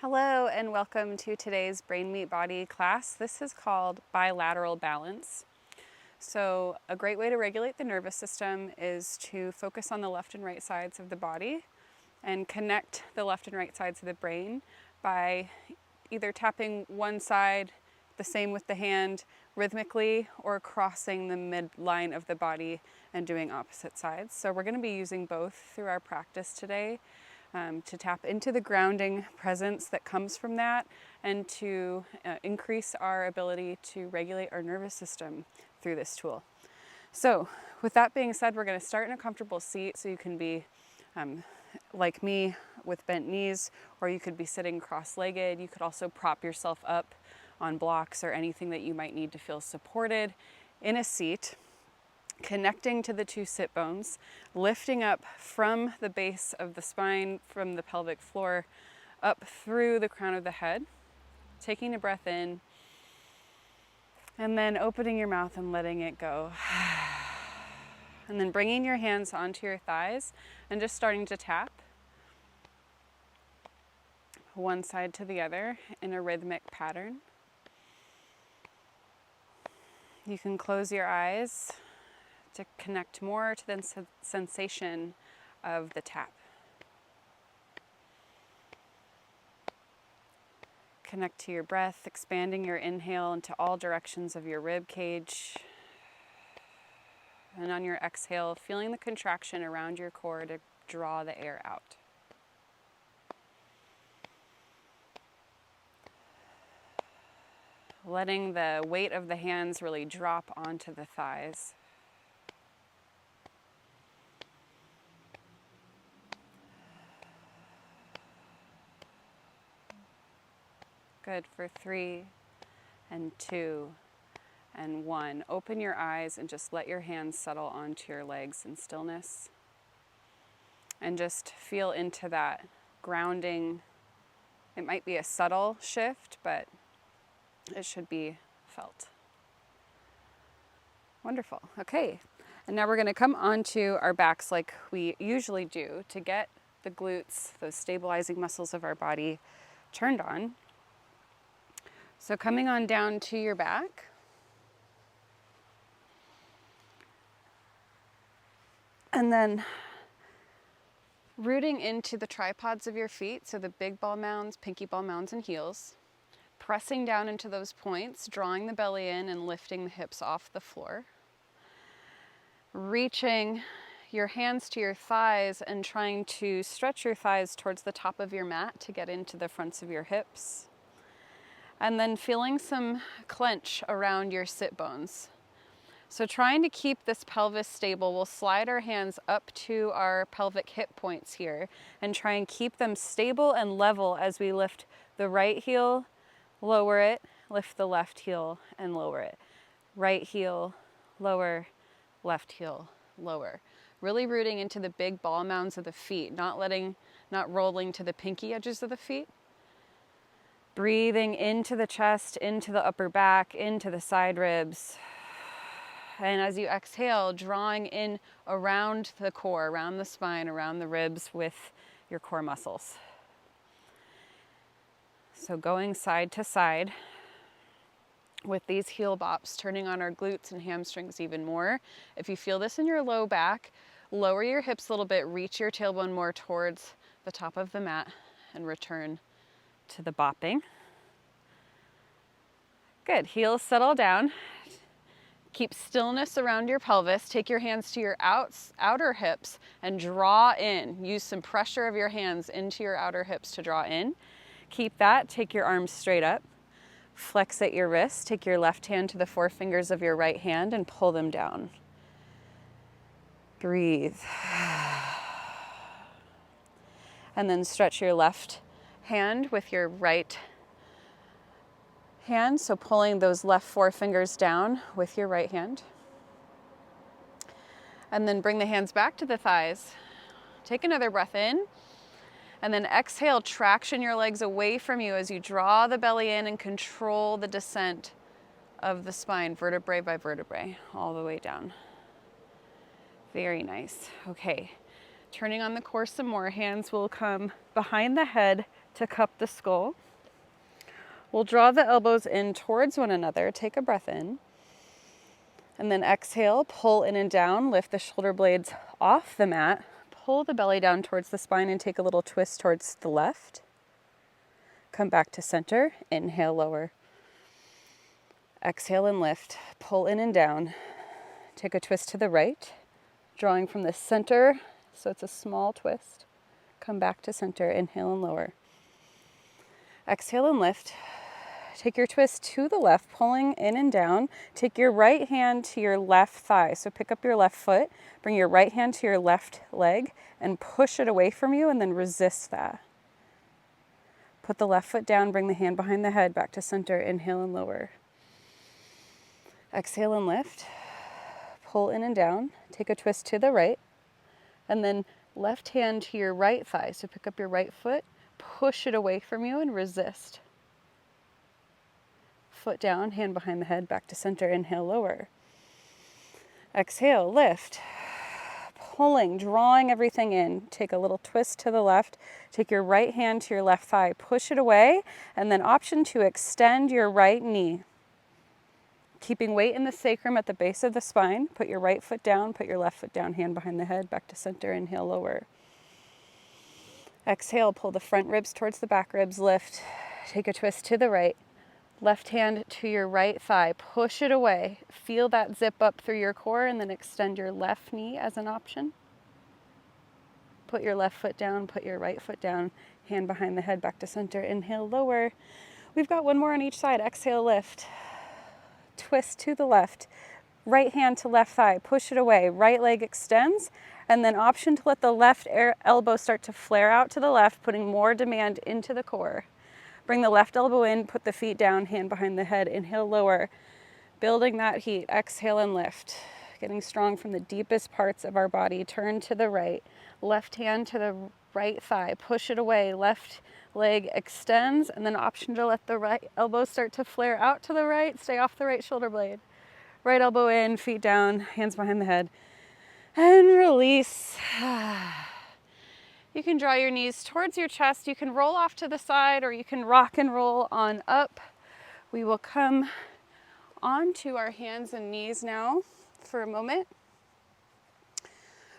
Hello and welcome to today's Brain Meet Body class. This is called Bilateral Balance. So a great way to regulate the nervous system is to focus on the left and right sides of the body and connect the left and right sides of the brain by either tapping one side, the same with the hand, rhythmically, or crossing the midline of the body and doing opposite sides. So we're going to be using both through our practice today. To tap into the grounding presence that comes from that and to increase our ability to regulate our nervous system through this tool. So with that being said, we're going to start in a comfortable seat, so you can be like me with bent knees, or you could be sitting cross-legged. You could also prop yourself up on blocks or anything that you might need to feel supported in a seat. Connecting to the two sit bones, lifting up from the base of the spine, from the pelvic floor, up through the crown of the head, taking a breath in, and then opening your mouth and letting it go. And then bringing your hands onto your thighs and just starting to tap one side to the other in a rhythmic pattern. You can close your eyes to connect more to the sensation of the tap. Connect to your breath, expanding your inhale into all directions of your rib cage. And on your exhale, feeling the contraction around your core to draw the air out. Letting the weight of the hands really drop onto the thighs. Good for 3 and 2 and 1. Open your eyes and just let your hands settle onto your legs in stillness. And just feel into that grounding. It might be a subtle shift, but it should be felt. Wonderful. Okay. And now we're going to come onto our backs like we usually do to get the glutes, those stabilizing muscles of our body, turned on. So coming on down to your back. And then rooting into the tripods of your feet, so the big ball mounds, pinky ball mounds, and heels. Pressing down into those points, drawing the belly in and lifting the hips off the floor. Reaching your hands to your thighs and trying to stretch your thighs towards the top of your mat to get into the fronts of your hips. And then feeling some clench around your sit bones. So trying to keep this pelvis stable, we'll slide our hands up to our pelvic hip points here and try and keep them stable and level as we lift the right heel, lower it, lift the left heel and lower it. Right heel, lower, left heel, lower. Really rooting into the big ball mounds of the feet, not rolling to the pinky edges of the feet. Breathing into the chest, into the upper back, into the side ribs. And as you exhale, drawing in around the core, around the spine, around the ribs with your core muscles. So going side to side with these heel bops, turning on our glutes and hamstrings even more. If you feel this in your low back, lower your hips a little bit, reach your tailbone more towards the top of the mat and return to the bopping. Good. Heels settle down. Keep stillness around your pelvis. Take your hands to your outer hips and draw in. Use some pressure of your hands into your outer hips to draw in. Keep that. Take your arms straight up. Flex at your wrist. Take your left hand to the forefingers of your right hand and pull them down. Breathe. And then stretch your left hand with your right hand, so pulling those left forefingers down with your right hand. And then bring the hands back to the thighs. Take another breath in. And then exhale, traction your legs away from you as you draw the belly in and control the descent of the spine, vertebrae by vertebrae, all the way down. Very nice. Okay. Turning on the core some more, hands will come behind the head to cup the skull. We'll draw the elbows in towards one another. Take a breath in. And then exhale, pull in and down, lift the shoulder blades off the mat, pull the belly down towards the spine and take a little twist towards the left. Come back to center, inhale, lower. Exhale and lift, pull in and down. Take a twist to the right, drawing from the center, so it's a small twist. Come back to center, inhale and lower. Exhale and lift. Take your twist to the left, pulling in and down. Take your right hand to your left thigh. So pick up your left foot, bring your right hand to your left leg, and push it away from you, and then resist that. Put the left foot down, bring the hand behind the head, back to center, inhale and lower. Exhale and lift. Pull in and down. Take a twist to the right, and then left hand to your right thigh. So pick up your right foot, push it away from you, and resist. Foot down, hand behind the head, back to center, inhale, lower. Exhale, lift. Pulling, drawing everything in. Take a little twist to the left. Take your right hand to your left thigh, push it away, and then option to extend your right knee. Keeping weight in the sacrum at the base of the spine. Put your right foot down, put your left foot down, hand behind the head, back to center, inhale, lower. Exhale, pull the front ribs towards the back ribs, lift. Take a twist to the right. Left hand to your right thigh, push it away. Feel that zip up through your core, and then extend your left knee as an option. Put your left foot down, put your right foot down, hand behind the head, back to center, inhale, lower. We've got one more on each side. Exhale, lift. Twist to the left. Right hand to left thigh, push it away. Right leg extends, and then option to let the left elbow start to flare out to the left, putting more demand into the core. Bring the left elbow in, put the feet down, hand behind the head, inhale, lower. Building that heat, exhale and lift. Getting strong from the deepest parts of our body. Turn to the right. Left hand to the right thigh, push it away. Left leg extends, and then option to let the right elbow start to flare out to the right. Stay off the right shoulder blade. Right elbow in, feet down, hands behind the head. And release. You can draw your knees towards your chest. You can roll off to the side, or you can rock and roll on up. We will come onto our hands and knees now for a moment.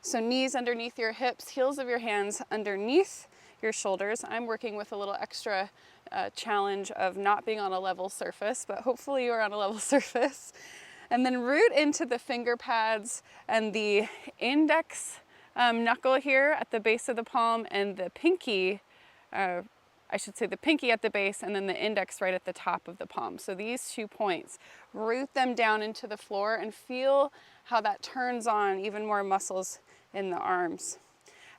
So knees underneath your hips, heels of your hands underneath your shoulders. I'm working with a little extra challenge of not being on a level surface, but hopefully you're on a level surface. And then root into the finger pads and the index knuckle here at the base of the palm, and the pinky, the pinky at the base, and then the index right at the top of the palm. So these 2 points, root them down into the floor and feel how that turns on even more muscles in the arms.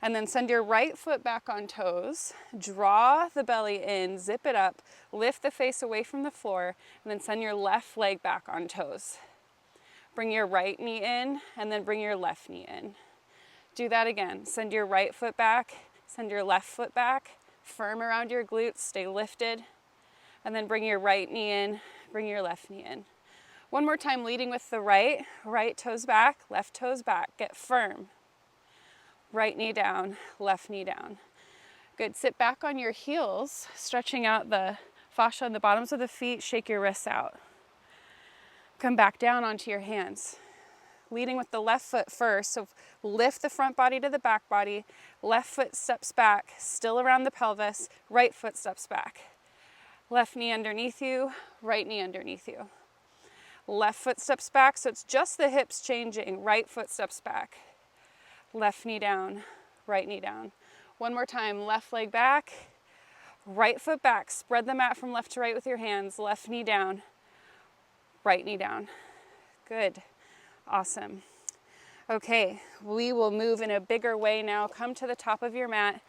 And then send your right foot back on toes, draw the belly in, zip it up, lift the face away from the floor, and then send your left leg back on toes. Bring your right knee in, and then bring your left knee in. Do that again. Send your right foot back, send your left foot back, firm around your glutes, stay lifted, and then bring your right knee in, bring your left knee in. One more time, leading with the right toes back, left toes back, get firm. Right knee down, left knee down. Good, sit back on your heels, stretching out the fascia on the bottoms of the feet, shake your wrists out. Come back down onto your hands. Leading with the left foot first, so lift the front body to the back body, left foot steps back, still around the pelvis, right foot steps back. Left knee underneath you, right knee underneath you. Left foot steps back, so it's just the hips changing, right foot steps back. Left knee down, right knee down. One more time, left leg back, right foot back, spread the mat from left to right with your hands, left knee down, right knee down. Good. Awesome. Okay, we will move in a bigger way now. Come to the top of your mat.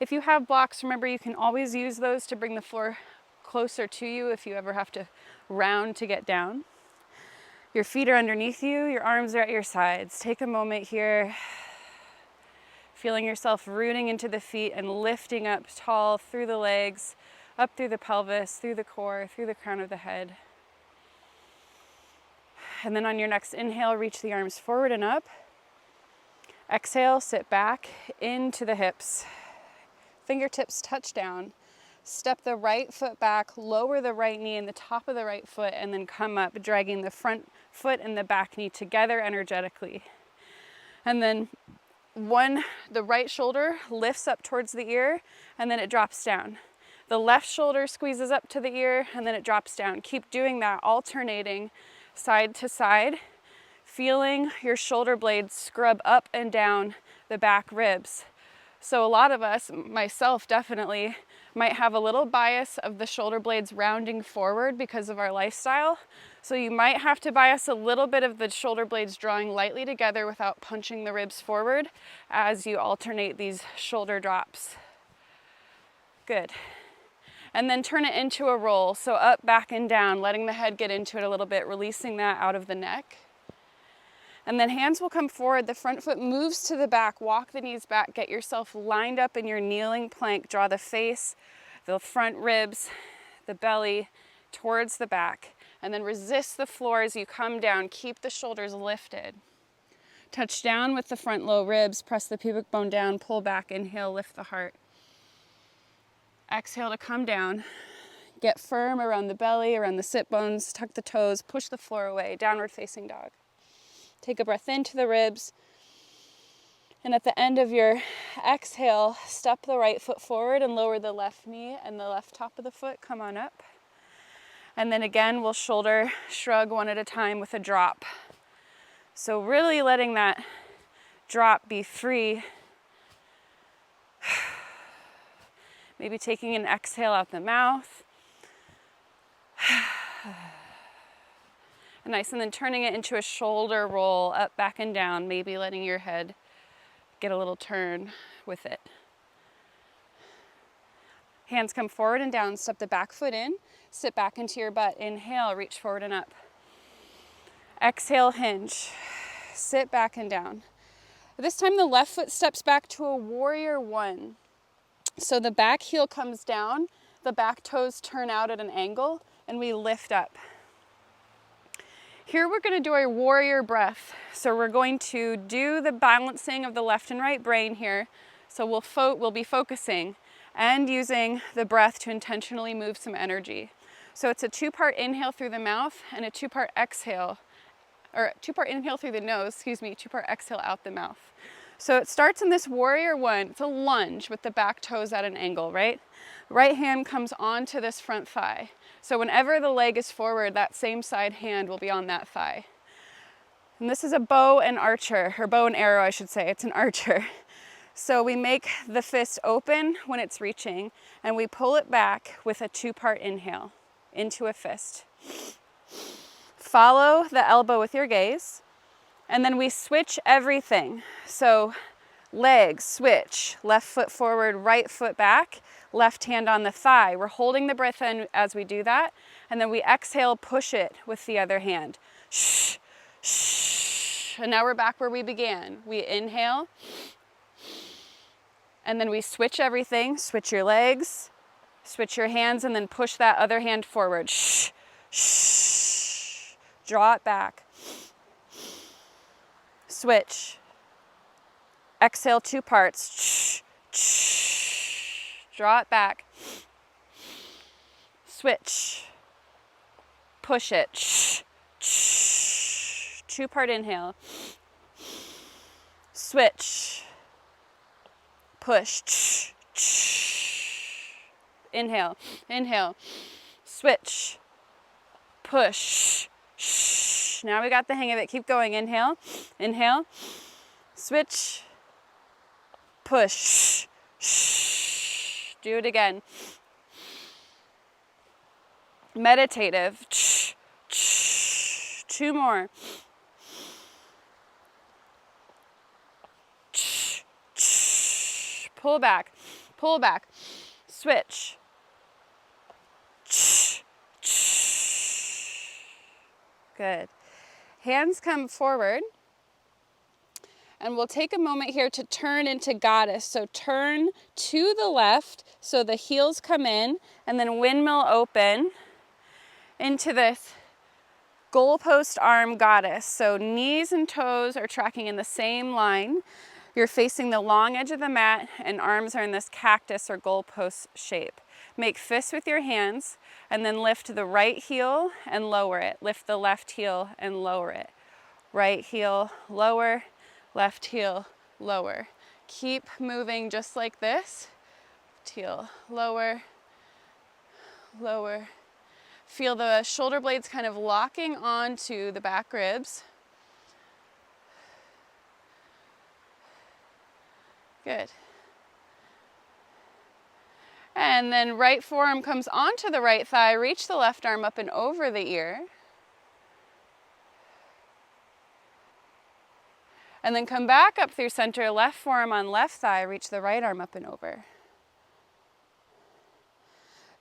If you have blocks, remember you can always use those to bring the floor closer to you if you ever have to round to get down. Your feet are underneath you, your arms are at your sides. Take a moment here, feeling yourself rooting into the feet and lifting up tall through the legs, up through the pelvis, through the core, through the crown of the head. And then on your next inhale, reach the arms forward and up. Exhale, sit back into the hips. Fingertips touch down. Step the right foot back, lower the right knee in the top of the right foot, and then come up, dragging the front foot and the back knee together energetically. And then the right shoulder lifts up towards the ear, and then it drops down. The left shoulder squeezes up to the ear, and then it drops down. Keep doing that, alternating side to side, feeling your shoulder blades scrub up and down the back ribs. So a lot of us, myself definitely, might have a little bias of the shoulder blades rounding forward because of our lifestyle. So you might have to bias a little bit of the shoulder blades drawing lightly together without punching the ribs forward as you alternate these shoulder drops. Good. And then turn it into a roll. So up, back, and down, letting the head get into it a little bit, releasing that out of the neck. And then hands will come forward, the front foot moves to the back, walk the knees back, get yourself lined up in your kneeling plank, draw the face, the front ribs, the belly towards the back, and then resist the floor as you come down, keep the shoulders lifted. Touch down with the front low ribs, press the pubic bone down, pull back, inhale, lift the heart. Exhale to come down, get firm around the belly, around the sit bones, tuck the toes, push the floor away, downward facing dog. Take a breath into the ribs, and at the end of your exhale, step the right foot forward and lower the left knee and the left top of the foot, come on up. And then again, we'll shoulder shrug one at a time with a drop. So really letting that drop be free. Maybe taking an exhale out the mouth. Nice, and then turning it into a shoulder roll, up, back, and down, maybe letting your head get a little turn with it. Hands come forward and down, step the back foot in, sit back into your butt, inhale, reach forward and up. Exhale, hinge, sit back and down. This time the left foot steps back to a warrior one. So the back heel comes down, the back toes turn out at an angle, and we lift up. Here we're going to do a warrior breath. So we're going to do the balancing of the left and right brain here. So we'll be focusing and using the breath to intentionally move some energy. So it's a two-part inhale through the mouth and a two-part exhale, or two-part inhale through the nose, two-part exhale out the mouth. So it starts in this warrior one. It's a lunge with the back toes at an angle, right? Right hand comes onto this front thigh. So whenever the leg is forward, that same side hand will be on that thigh. And this is a bow and arrow, I should say. It's an archer. So we make the fist open when it's reaching, and we pull it back with a two-part inhale into a fist. Follow the elbow with your gaze, and then we switch everything. So legs, switch, left foot forward, right foot back, left hand on the thigh. We're holding the breath in as we do that, and then we exhale, push it with the other hand. Shh, shh. And now we're back where we began. We inhale, and then we switch everything. Switch your legs, switch your hands, and then push that other hand forward. Shh, shh. Draw it back. Switch. Exhale, two parts. Shh, shh. Draw it back. Switch. Push it. Shh, shh. Two-part inhale. Switch. Push. Shh, shh. Inhale. Inhale. Switch. Push. Shh. Now we got the hang of it. Keep going. Inhale. Inhale. Switch. Push. Shh. Do it again. Meditative. Shh. Shh. Two more. Shh. Shh. Pull back. Pull back. Switch. Shh. Shh. Good. Hands come forward. And we'll take a moment here to turn into goddess. So turn to the left so the heels come in, and then windmill open into this goalpost arm goddess. So knees and toes are tracking in the same line. You're facing the long edge of the mat, and arms are in this cactus or goalpost shape. Make fists with your hands, and then lift the right heel and lower it. Lift the left heel and lower it. Right heel, lower, left heel, lower. Keep moving just like this. Heel, lower, lower. Feel the shoulder blades kind of locking onto the back ribs. Good. And then right forearm comes onto the right thigh. Reach the left arm up and over the ear. And then come back up through center, left forearm on left thigh, reach the right arm up and over.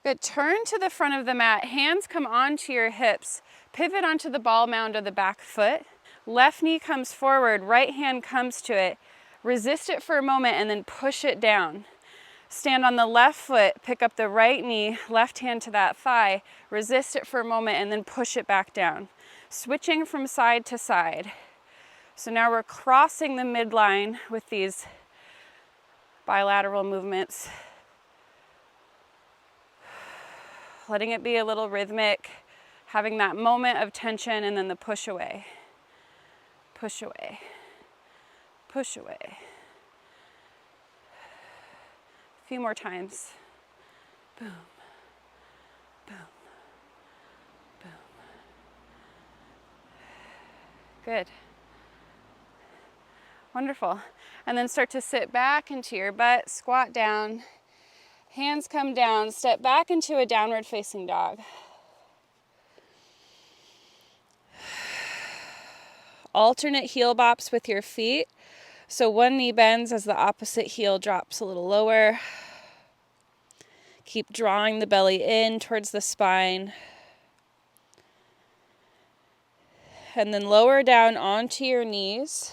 Good, turn to the front of the mat, hands come onto your hips, pivot onto the ball mound of the back foot, left knee comes forward, right hand comes to it, resist it for a moment and then push it down. Stand on the left foot, pick up the right knee, left hand to that thigh, resist it for a moment and then push it back down. Switching from side to side. So now we're crossing the midline with these bilateral movements. Letting it be a little rhythmic, having that moment of tension and then the push away. Push away. Push away. A few more times. Boom. Boom. Boom. Good. Wonderful. And then start to sit back into your butt, squat down, hands come down, step back into a downward facing dog. Alternate heel bops with your feet. So one knee bends as the opposite heel drops a little lower. Keep drawing the belly in towards the spine. And then lower down onto your knees.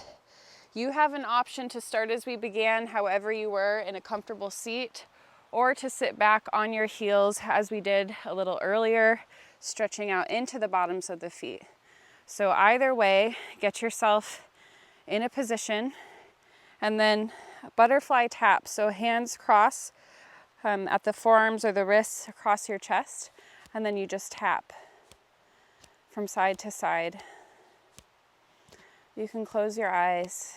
You have an option to start as we began, however you were, in a comfortable seat, or to sit back on your heels as we did a little earlier, stretching out into the bottoms of the feet. So either way, get yourself in a position and then butterfly tap. So hands cross at the forearms or the wrists across your chest, and then you just tap from side to side. You can close your eyes.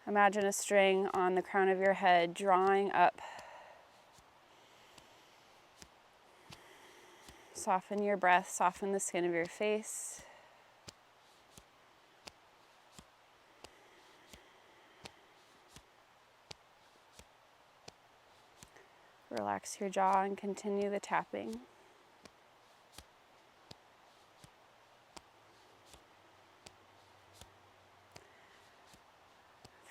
Imagine a string on the crown of your head drawing up. Soften your breath, soften the skin of your face. Relax your jaw and continue the tapping.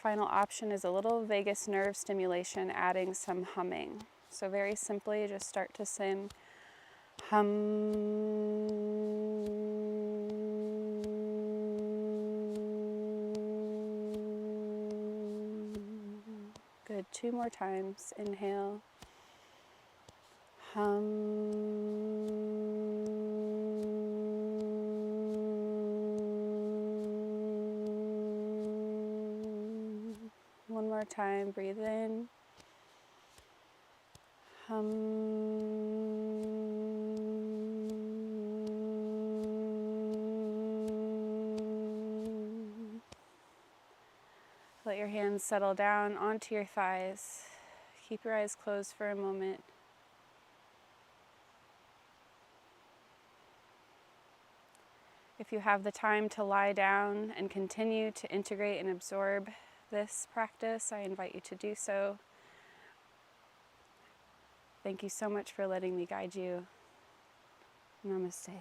Final option is a little vagus nerve stimulation, adding some humming. So very simply, just start to sing hum. Good, 2 more times. Inhale. Hum. One more time, breathe in. Hum. Let your hands settle down onto your thighs. Keep your eyes closed for a moment. If you have the time to lie down and continue to integrate and absorb this practice, I invite you to do so. Thank you so much for letting me guide you. Namaste.